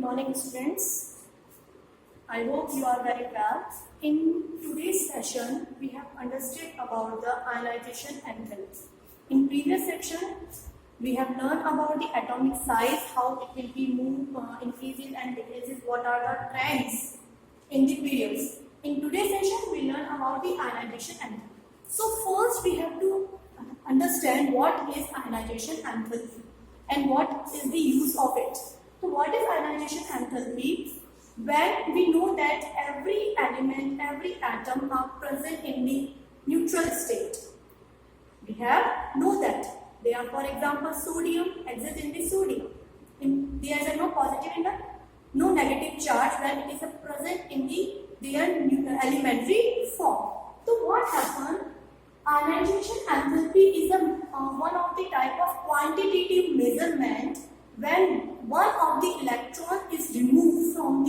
morning, students. I hope you are very well. In today's session, we have understood about the ionization enthalpy. In previous section, we have learned about the atomic size, how it will be moved, increases and decreases, what are the trends in the periods. In today's session, we learn about the ionization enthalpy. So first, we have to understand what is ionization enthalpy and what is the use of it. So what is ionization enthalpy? When we know that every element, every atom are present in the neutral state. We have know that they are, for example, sodium exists in the sodium. There is no positive in the no negative charge when it is present in their elementary form. So what happens? Ionization enthalpy is one of the type of quantitative measurement when one of the electron is removed from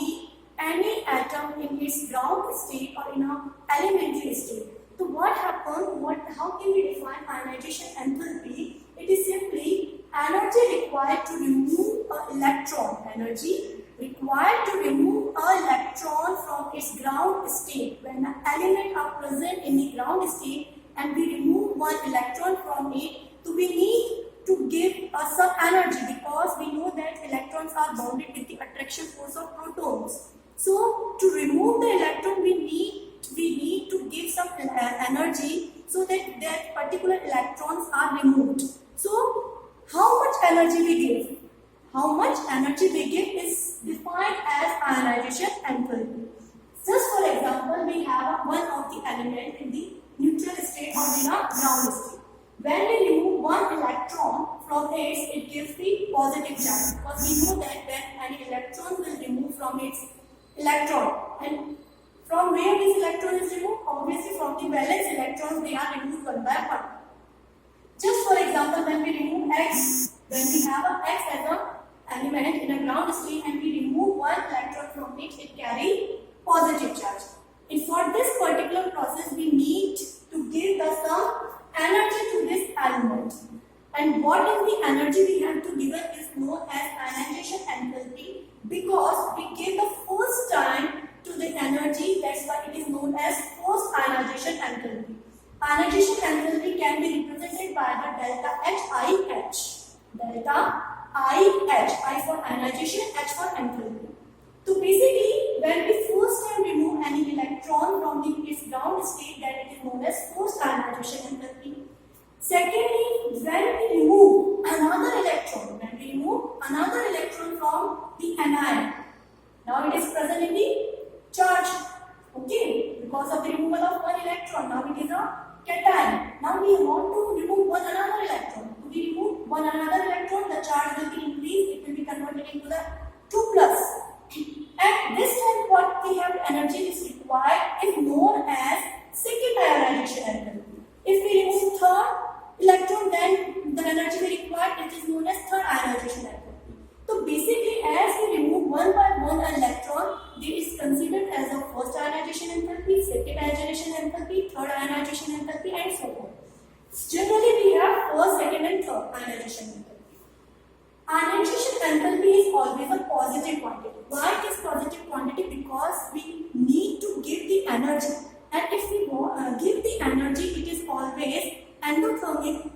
any atom in its ground state or in a elementary state. So what happens? How can we define ionization enthalpy? It is simply energy required to remove an electron. Energy required to remove an electron from its ground state. When an element are present in the ground state and we remove one electron from it, so we need to give some energy because we know that electrons are bounded with the attraction force of protons. So to remove the electron, we need to give some energy so that particular electrons are removed. So how much energy we give? How much energy we give is defined as ionization enthalpy. Just for example, we have one of the element in the neutral state or in a ground state. When we remove one electron from it gives the positive charge because we know that when an electron will remove from its electron, and from where this electron is removed? Obviously from the valence electrons, they are removed one by one. Just for example, when we remove X, when we have a X as an element in a ground state and we remove one electron from it carries positive charge. And for this particular process, we need to give some energy to this element. And what is the energy we have to give it is known as ionization enthalpy because we give the first time to the energy, that's why it is known as first ionization enthalpy. Ionization enthalpy can be represented by the delta HIH. Delta IH, I for ionization, H for enthalpy. So basically, when we first time remove any electron from its ground state, that it is known as first ionization enthalpy. Secondly, when we remove another electron, from the anion, now it is present in the charge. Okay, because of the removal of one electron, now it is a cation. Now we want to remove another electron. To be remove another electron, the charge will be increased. It will be converted into the 2 plus. At this time, what we have energy is required is known as second ionization enthalpy. If we remove third electron, then the energy we require it is known as third ionization enthalpy. So basically, as we remove one by one electron, this is considered as a first ionization enthalpy, second ionization enthalpy, third ionization enthalpy, and so on. Generally, we have first, second, and third ionization enthalpy. Ionization enthalpy is always a positive quantity. Why it is positive quantity? Because we need to give the energy, and if we give the energy, it is always endothermic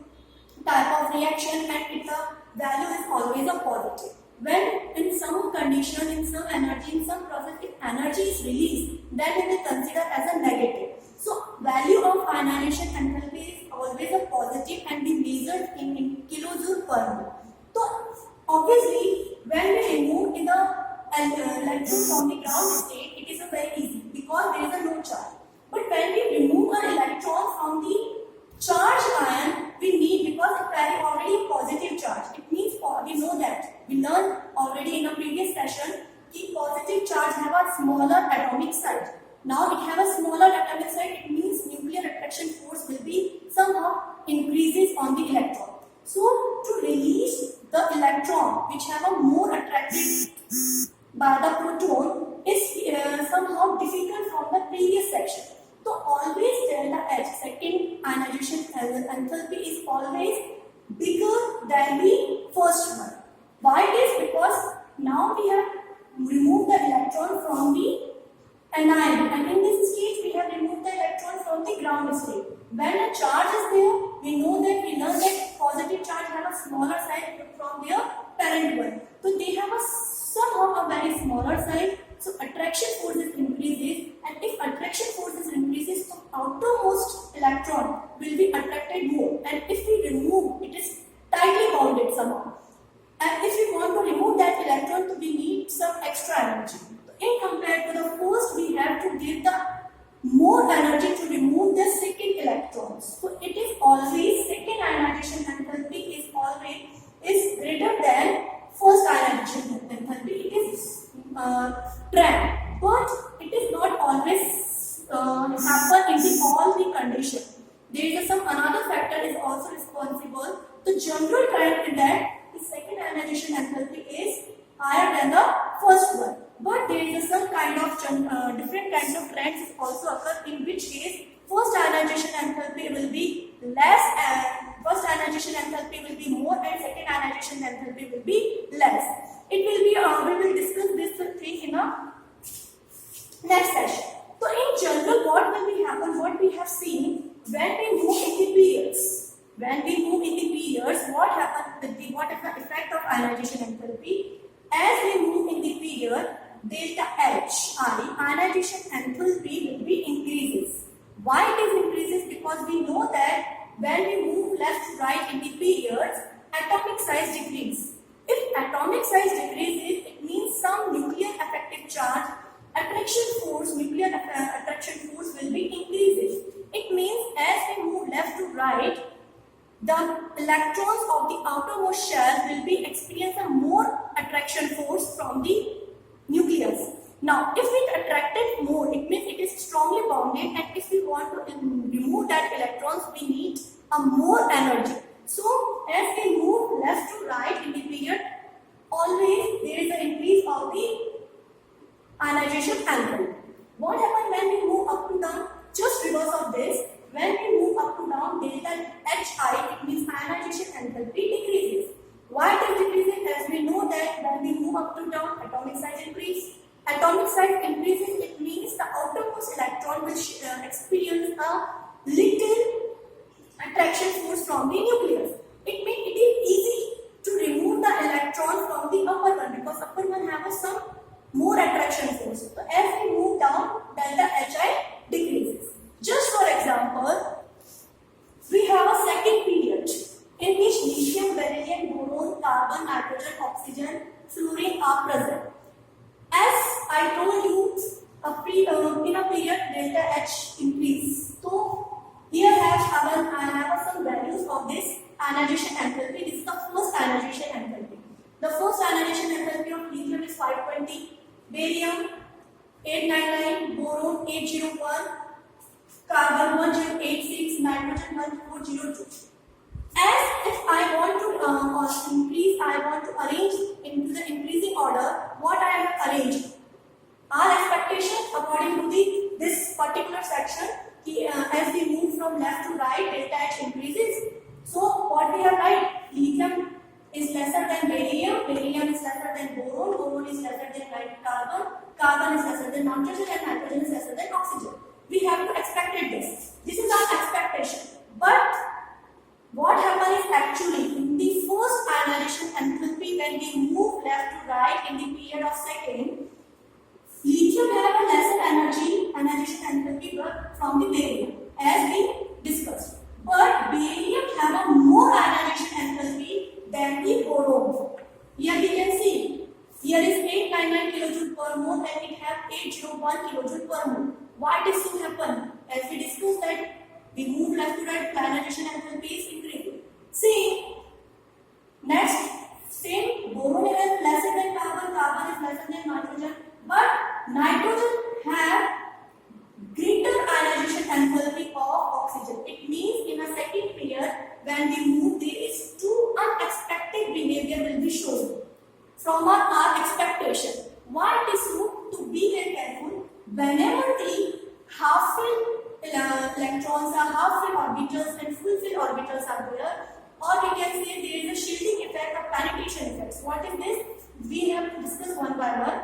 type of reaction, and its value is always a positive. When in some condition, in some energy, in some process, if energy is released, then it is considered as a negative. So value of ionization enthalpy is always a positive and be measured in kilojoule per mole. So obviously, when we remove the electron from the ground state, it is a very easy because there is a no charge. But when we remove an electron from the charged ion, we need because it carries already positive charge. It means we know that we learned already in a previous session. The positive charge have a smaller atomic size. Now it have a smaller atomic size. It means nuclear attraction force will be somehow increases on the electron. So to release the electron which have a more attracted by the proton is somehow difficult from the previous section. So always delta H, second ionization enthalpy is always bigger than the first one. Why it is? Because now we have remove the electron from the anion, and in this stage we have removed the electron from the ground state. When a charge is there, we learn that positive charge have a smaller size from their parent one. So they have somehow a very smaller size. So attraction forces increases, and if attraction forces increases, so outermost electron will be attracted more. And if we remove, it is tightly bounded somehow. And if we want to remove that electron, we need some extra energy. In compared to the first, we have to give the more energy to remove the second electrons. So it is always second ionization enthalpy is greater than first ionization enthalpy. It is trend, but it is not always happen in all the condition. There is some another factor is also responsible. The general trend is that the second ionization enthalpy is higher than the first one. But there is some kind of different kinds of trends also occur, in which case first ionization enthalpy will be less and first ionization enthalpy will be more and second ionization enthalpy will be less. It will be we will discuss this thing in a next session. So in general, what will be happen? What we have seen when we move in the periods. When we move in the periods, what happens? What is the effect of ionization enthalpy? As we move in the period, delta H, ionization enthalpy will be increases. Why it is increases? Because we know that when we move left to right in the periods, atomic size decreases. If atomic size decreases, it means some nuclear effective charge, attraction force, nuclear attraction force will be increases. It means as we move left to right, the electrons of the outermost shell will be experience a more attraction force from the nucleus. Now, if it attracted more, it means it is strongly bounded, and if we want to remove that electrons, we need a more energy. So, as we move left to right in the period, always there is an increase of the ionization enthalpy. What happens when we move up to down? Just reverse of this. When we move up to down, delta Hi, it means ionization enthalpy decreases. Why it is decreasing? As we know that when we move up to down, atomic size increase. Atomic size increasing, it means the outermost electron will experience a little attraction force from the nucleus. It means it is easy to remove the electron from the upper one, because upper one has some more attraction force. So as we move down, delta Hi decreases. Just for example, we have a second period in which lithium, beryllium, boron, carbon, nitrogen, oxygen, fluorine are present. As I told you, in a period delta H increase. So here I have some values of this ionization enthalpy. This is the first ionization enthalpy. The first ionization enthalpy of lithium is 520, barium 899, boron 801, carbon 1086, nitrogen 1402. As if I want to increase, I want to arrange into the increasing order. What I have arranged? Our expectation according to this particular section, as we move from left to right, delta H increases. So what we have right? Lithium is lesser than beryllium, beryllium is lesser than boron, boron is lesser than carbon, carbon is lesser than nitrogen, and nitrogen is lesser than oxygen. We have to expect this. This is our expectation. But what happens is actually in the first ionization enthalpy, when we move left to right in the period of second, lithium have a lesser ionization enthalpy from the beryllium, as we discussed. But beryllium have a more ionization enthalpy than the boron. Here we can see, here is 899 kJ per mole and it have 801 kJ per mole. Why this will happen? As we discussed that we move left to right, ionization enthalpy is increasing. See, next, same boron is lesser than carbon, carbon is lesser than nitrogen, but nitrogen have greater ionization enthalpy of oxygen. It means in a second period, when we move, there is two unexpected behavior will be shown from our expectation. Why it is so? To be very careful, whenever the half-filled electrons are half-filled orbitals and full-filled orbitals are there, or we can say there is a shielding effect or penetration effects. What is this? We have to discuss one by one.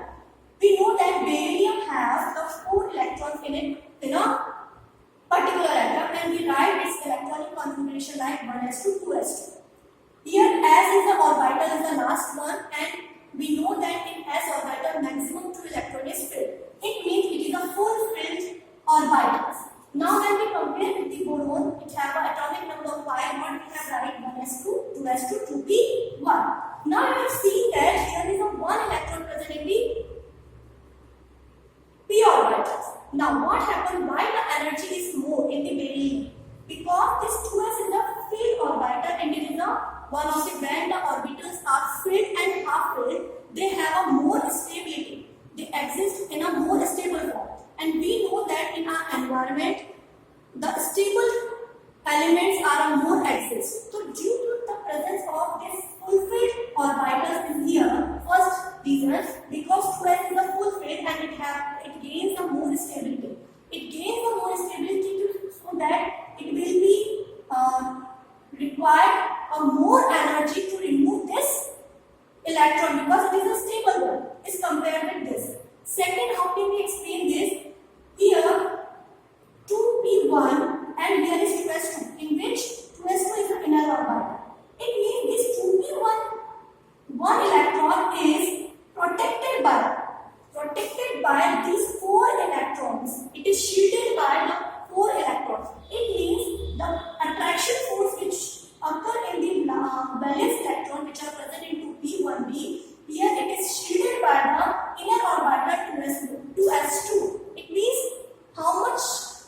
here because 2s is a full field and it gains a more stability. It gains a more stability so that it will be require a more energy to remove this electron because it is a stable one is compared with this. Second, how can we explain this? Here 2p1 and here is 2s2 in which 2s2 is an inner orbital. It means this 2p1 one electron is protected by these 4 electrons. It is shielded by the 4 electrons. It means the attraction force which occur in the valence electron which are present in 2p1b, here it is shielded by the inner orbital 2s2. It means how much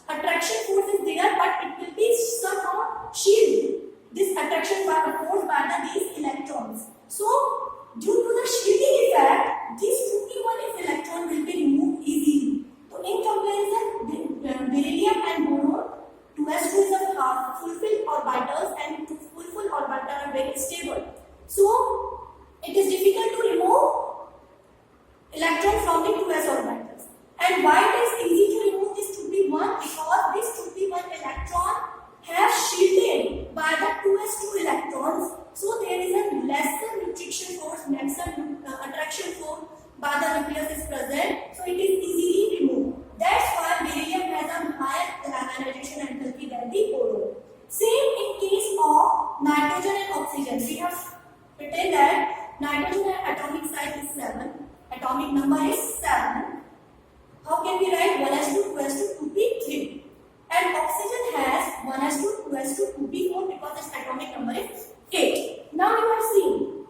attraction force is there, but it will be somehow shielded. This attraction force by these electrons. So, due to the shielding effect, this 2p1 electron will be removed easily. So, in comparison, beryllium and boron, 2s2 is a fulfilled orbitals and fulfilled orbitals are very stable. So, it is difficult to remove electron from the 2s orbitals. And why it is easy to remove this 2p1? Because this 2p1 electron have shielded by the 2s2 electrons. So there is a lesser restriction force, lesser attraction force by the nucleus is present. So it is easily removed. That's why beryllium has a higher ionization enthalpy than the boron. Same in case of nitrogen and oxygen. We have written that nitrogen atomic size is 7. Atomic number is 7. How can we write 1s2, 2s2, 2p3? And oxygen has 1s2, 2s2, 2p4 because its atomic number is 8. Now you have seen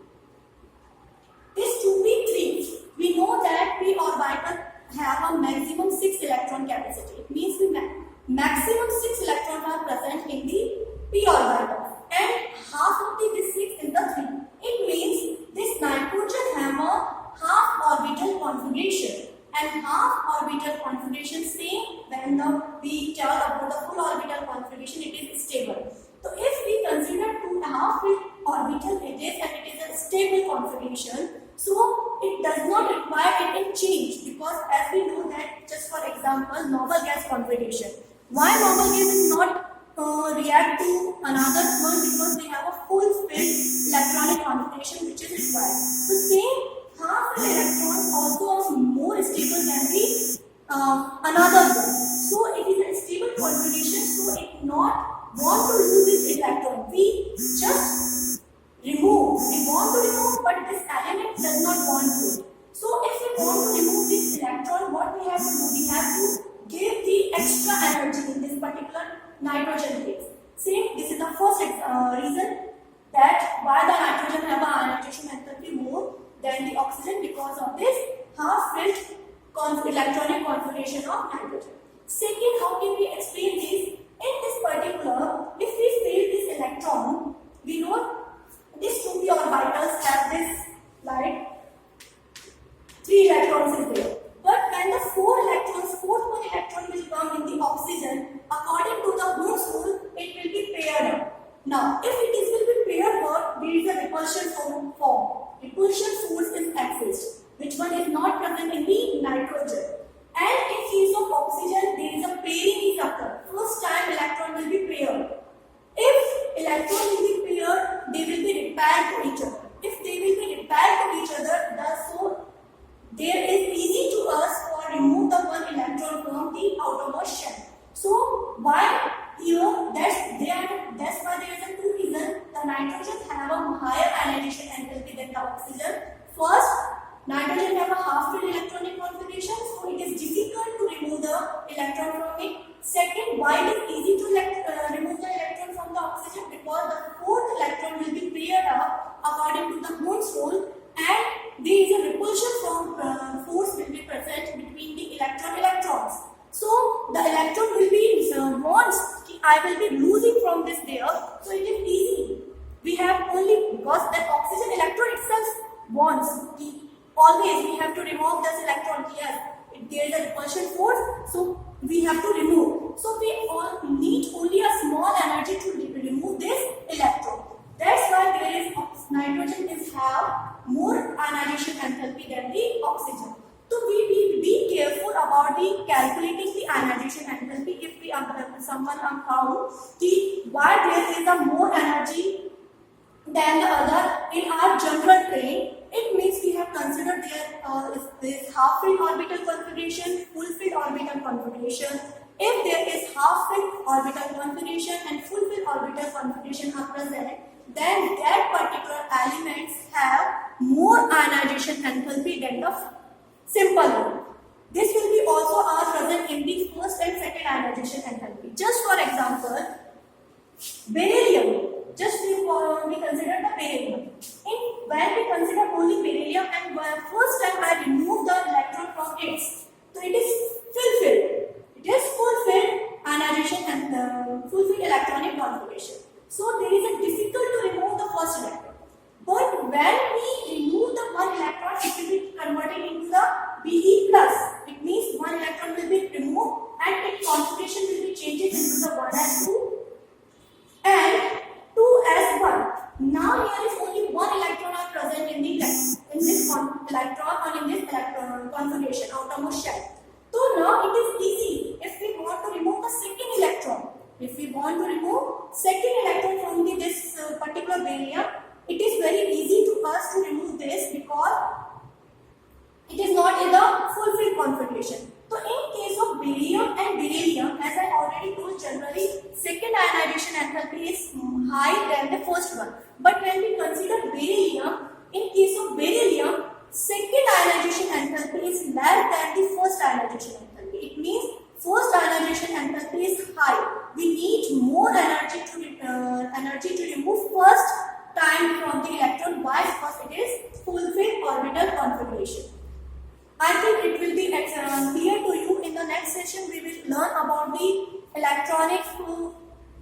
this 2p3. We know that p orbital have a maximum 6 electron capacity. It means the maximum 6 electrons are present in the p orbital, and half of this 6 is the 3. It means this nitrogen have a half orbital configuration. And half orbital configuration same when we talk about the full orbital configuration, it is stable. So if we consider half orbital it is and it is a stable configuration, so it does not require any change because as we know that just for example noble gas configuration. Why noble gas is not react to another one? Because they have a full filled electronic configuration which is required. So same half the electrons also are more stable than the another one. So it is a stable configuration, so it not want to remove this electron. We just remove. We want to remove, but this element does not want to. So if we want to remove this electron, what we have to do? We have to give the extra energy in this particular nitrogen case. See, this is the first reason that why the nitrogen have an ionization enthalpy more than the oxygen because of this half-filled electronic configuration of nitrogen. Second, how can we explain this? In this particular, if we fill this electron, we know these 2p orbitals have this like 3 electrons is there. But when the 4 electrons, fourth one electron will come in the oxygen, according to the Bohr's rule, it will be paired up. Now, if it will be paired up, there is a repulsion form. Repulsion force is exists, which one is not present in the nitrogen. And in case of oxygen, there is a pairing is occur. First time electron will be paired. If electron will be paired, they will be repaired to each other. If they will be repaired to each other, so there is easy to us for remove the one electron from the outermost shell. So why here? That's why there is a 2 reasons. The nitrogen have a higher ionization enthalpy than the oxygen. First, nitrogen have a half-filled electronic configuration, so it is difficult to remove the electron from it. Second, why it is easy to remove the electron from the oxygen? Because the fourth electron will be paired up according to the Bohr's rule, and there is a repulsion force will be present between the electrons. So the electron will be wants I will be losing from this there, so it is easy. We have only because that oxygen electron itself wants always we have to remove this electron here. There is a repulsion force, so we have to remove. So we all need only a small energy to remove this electron. That's why there is nitrogen is have more ionization enthalpy than the the calculating the ionization enthalpy, if we someone found कि why there is a more energy than the other in our general train, it means we have considered there is half filled orbital configuration, full filled orbital configuration. If there is half filled orbital configuration and full filled orbital configuration are present, then that particular elements have more ionization enthalpy than the simple one. This will be also are present in the first and second ionization enthalpy. Just for example, beryllium. Just we consider the beryllium. When we consider only beryllium and first time I remove the electron from it, so it is fulfilled. It is fulfilled ionization and fulfilled electronic configuration. So there is a difficult to remove the first electron. But when we remove the one electron, it will be converted into the Be plus. It means one electron will be removed and its configuration will be changed into the 1s2 and 2s1. Now here is only one electron are present in this electron or in this electron configuration outermost shell. So now it is easy if we want to remove the second electron. If we want to remove second electron from this particular beryllium, it is very easy to us to remove this because it is not in the fulfilled configuration. So in case of beryllium and beryllium, as I already told, generally second ionization enthalpy is high than the first one. But when we consider beryllium, in case of beryllium, second ionization enthalpy is less than the first ionization enthalpy. It means first ionization enthalpy is high. We need more energy to remove first time from the electron. Why? Because it is fulfilled orbital configuration. I think it will be clear to you. In the next session, we will learn about the electronic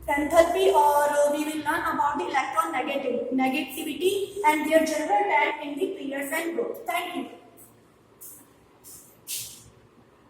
enthalpy, or we will learn about the electron negativity and their general type in the periods and growth. Thank you.